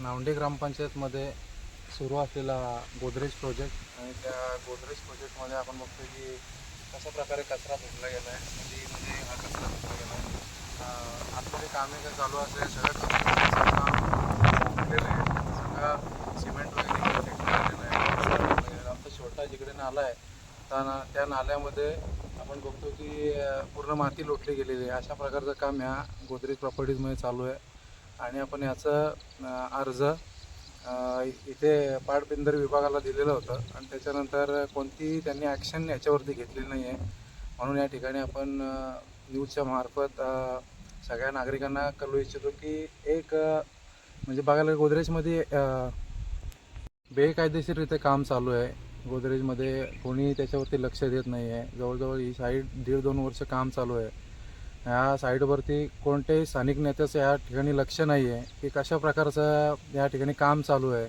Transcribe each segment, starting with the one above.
नावंडी ग्रामपंचायतमध्ये सुरू असलेला गोदरेज प्रोजेक्ट आणि त्या गोदरेज प्रोजेक्टमध्ये आपण बघतो की कशा प्रकारे कचरा फेकला गेला आहे. नदीमध्ये हा कचरा फेकला गेला आहे. आतमध्ये कामे काय चालू असेल, सगळं काम केलेलं आहे. सगळं सिमेंट वगैरे फेकलं गेलेलं आहे. आमचा छोटा जिकडे नाला आहे त्या नाल्यामध्ये आपण बघतो की पूर्ण माती लोटली गेलेली आहे. अशा प्रकारचं काम ह्या गोदरेज प्रॉपर्टीजमध्ये चालू आहे. आणि आपण याचं अर्ज इथे पाटबंधारे विभागाला दिलेलं होतं आणि त्याच्यानंतर कोणतीही त्यांनी ॲक्शन याच्यावरती घेतलेली नाही आहे. म्हणून या ठिकाणी आपण न्यूजच्या मार्फत सगळ्या नागरिकांना कळवू इच्छितो की एक म्हणजे बघायला गोदरेजमध्ये बेकायदेशीररित्या काम चालू आहे. गोदरेजमध्ये कोणी त्याच्यावरती लक्ष देत नाही आहे. जवळजवळ ही साईड 1.5-2 वर्ष काम चालू आहे. ह्या साईडवरती कोणत्याही स्थानिक नेत्याचं या ठिकाणी लक्ष नाही आहे की कशा प्रकारचं या ठिकाणी काम चालू आहे.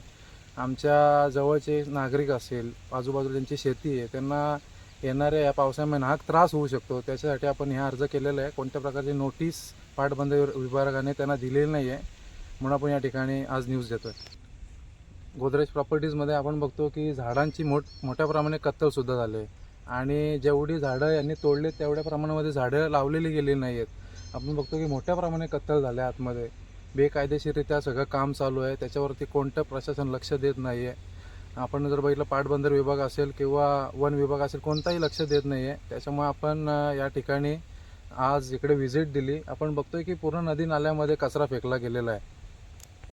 आमच्या जवळचे नागरिक असेल, आजूबाजूला ज्यांची शेती आहे, त्यांना येणाऱ्या या पावसामुळे नाहक त्रास होऊ शकतो. त्याच्यासाठी आपण हा अर्ज केलेला आहे. कोणत्या प्रकारची नोटीस पाटबंधारे विभागाने त्यांना दिलेली नाही आहे, म्हणून आपण या ठिकाणी आज न्यूज देतो आहे. गोदरेज प्रॉपर्टीजमध्ये आपण बघतो की झाडांची मोठ्या प्रमाणे कत्तलसुद्धा झाली आहे आणि जेवढी झाडं यांनी तोडली तेवढ्या प्रमाणामध्ये झाडं लावलेली गेलेली नाही आहेत. आपण बघतो की मोठ्या प्रमाणे कत्तल झाले. आतमध्ये बेकायदेशीररित्या सगळं काम चालू आहे. त्याच्यावरती कोणतं प्रशासन लक्ष देत नाही आहे. आपण जर बघितलं पाटबंधारे विभाग असेल किंवा वन विभाग असेल, कोणताही लक्ष देत नाही आहे. त्याच्यामुळे आपण या ठिकाणी आज इकडे व्हिजिट दिली. आपण बघतोय की पूर्ण नदी नाल्यामध्ये कचरा फेकला गेलेला आहे.